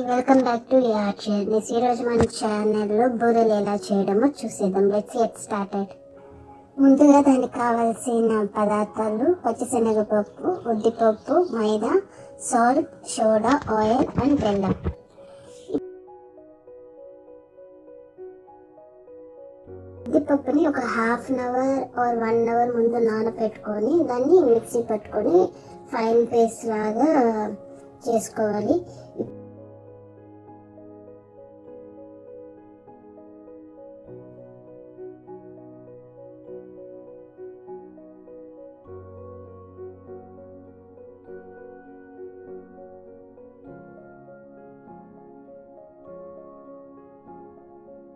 Welcome back to art journeys. ఈరోజు మన ఛానల్లో బూరెలు ఎలా చేయడమో చూసేద్దాం. Let's get started. ముందుగా దానికి కావాల్సిన పదార్థాలు పచ్చిశనగపప్పు, ఉద్దిపప్పు, మైదా, సాల్ట్, సోడా, ఆయిల్ అండ్ బెల్లం. ఉద్దిపప్పుని ఒక half an hour or 1 hour ముందు నానబెట్టుకొని దాన్ని మిక్సీ పట్టుకొని ఫైన్ పేస్ట్ లాగా చేసుకోవాలి.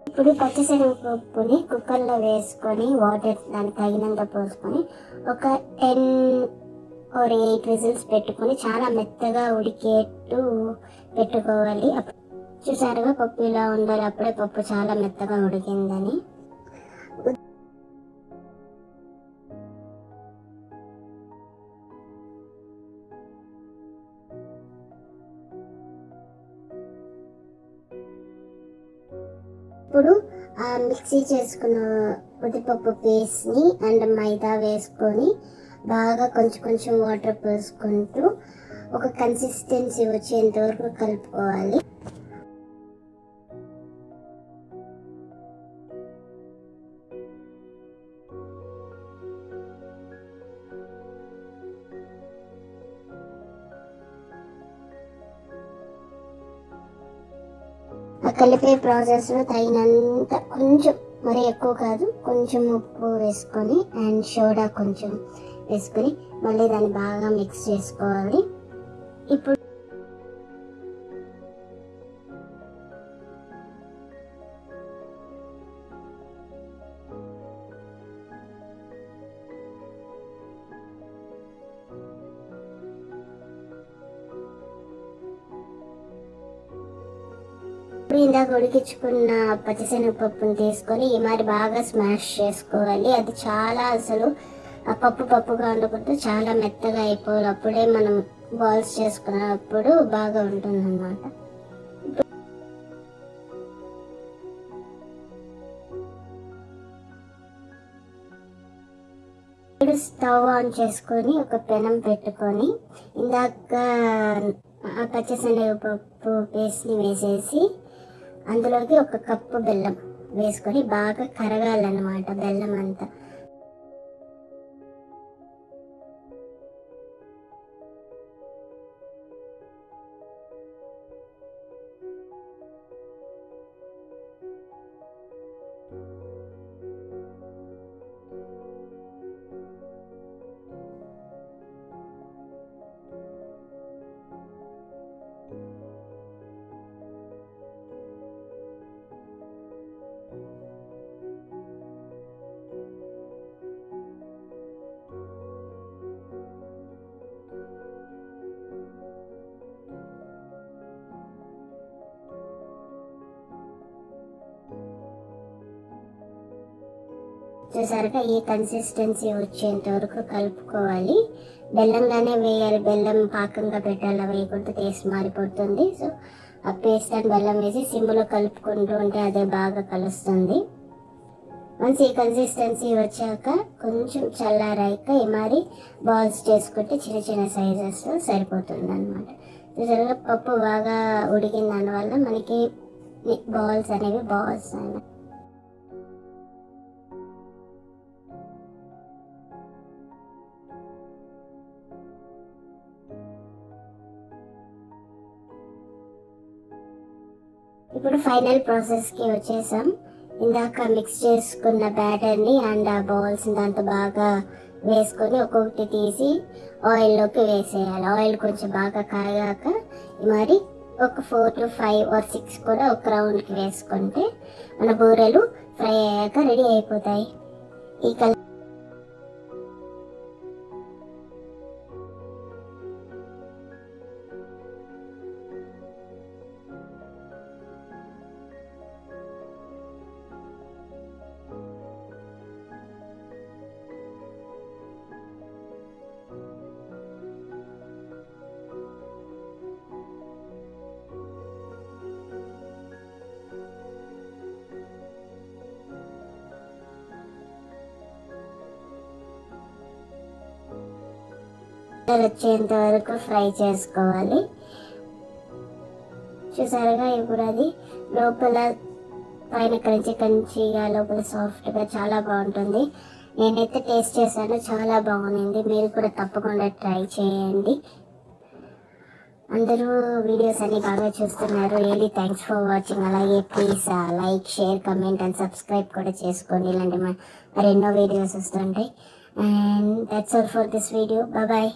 ఇప్పుడు పచ్చిశనగపప్పుని కుక్కర్లో వేసుకొని వాటర్ దానికి తగినంత పోసుకొని ఒక 10 or 8 విజిల్స్ పెట్టుకొని చాలా మెత్తగా ఉడికేట్టు పెట్టుకోవాలి. చూసారుగా పప్పు ఇలా ఉండాలి. అప్పుడే పప్పు చాలా మెత్తగా ఉడికిందని. ఇప్పుడు మిక్సీ చేసుకున్న ఉద్దిపప్పు పేస్ట్ని అండ్ మైదా వేసుకొని బాగా కొంచెం కొంచెం వాటర్ పోసుకుంటూ ఒక కన్సిస్టెన్సీ వచ్చేంత వరకు కలుపుకోవాలి. కలిపే ప్రాసెస్లో తగినంత కొంచెం, మరి ఎక్కువ కాదు, కొంచెం ఉప్పు వేసుకొని అండ్ సోడా కొంచెం వేసుకొని మళ్ళీ దాన్ని బాగా మిక్స్ చేసుకోవాలి. ఇప్పుడు ఇందాక ఉడికించుకున్న పచ్చిశనగపప్పుని తీసుకొని ఈ మరి బాగా స్మాష్ చేసుకోవాలి. అది చాలా అసలు ఆ పప్పుగా ఉండకూడదు, చాలా మెత్తగా అయిపోవాలి. అప్పుడే మనం బాల్స్ చేసుకున్నప్పుడు బాగా ఉంటుంది అన్నమాట. ఇప్పుడు స్టవ్ ఆన్ చేసుకొని ఒక పెనం పెట్టుకొని ఇందాక పచ్చిశనగపప్పు పేస్ట్ని వేసేసి అందులోకి ఒక కప్పు బెల్లం వేసుకొని బాగా కరగాలన్నమాట బెల్లం అంతా. చూసారుగా ఈ కన్సిస్టెన్సీ వచ్చేంత వరకు కలుపుకోవాలి. బెల్లంగానే వేయాలి, బెల్లం పాకంగా పెట్టాలి, వేయకూడదు, టేస్ట్ మారిపోతుంది. సో ఆ పేస్ట్ అండ్ బెల్లం వేసి సిమ్లో కలుపుకుంటూ ఉంటే అదే బాగా కలుస్తుంది. వన్స్ ఈ కన్సిస్టెన్సీ వచ్చాక కొంచెం చల్లారాక ఈ మరి బాల్స్ చేసుకుంటే చిన్న చిన్న సైజెస్ సరిపోతుంది అన్నమాట. చూసారుగా పప్పు బాగా ఉడికిన దానివల్ల మనకి బాల్స్ అనేవి బాల్స్ ఇప్పుడు ఫైనల్ ప్రాసెస్కి వచ్చేసాం. ఇందాక మిక్స్ చేసుకున్న బ్యాటర్ని అండ్ ఆ బాల్స్ దాంతో బాగా వేసుకొని ఒక్కొక్కటి తీసి ఆయిల్లోకి వేసేయాలి. ఆయిల్ కొంచెం బాగా కాగాక మరి ఒక 4 to 5 or 6 కూడా ఒక రౌండ్కి వేసుకుంటే మన బూరెలు ఫ్రై అయ్యాక రెడీ అయిపోతాయి. ఈ వచ్చేంత వరకు ఫ్రై చేసుకోవాలి. చూసారుగా ఇప్పుడు అది లోపల పైన క్రంచిగా లోపల సాఫ్ట్గా చాలా బాగుంటుంది. నేనైతే టేస్ట్ చేశాను, చాలా బాగుంది. మీరు కూడా తప్పకుండా ట్రై చేయండి. అందరూ వీడియోస్ అన్ని బాగా చూస్తున్నారు. Really thanks for watching. అలాగే please like, share, comment and subscribe కూడా చేసుకోండి. ఇలాంటి మరెన్నో వీడియోస్ వస్తుంటాయి. And that's all for this video. Bye.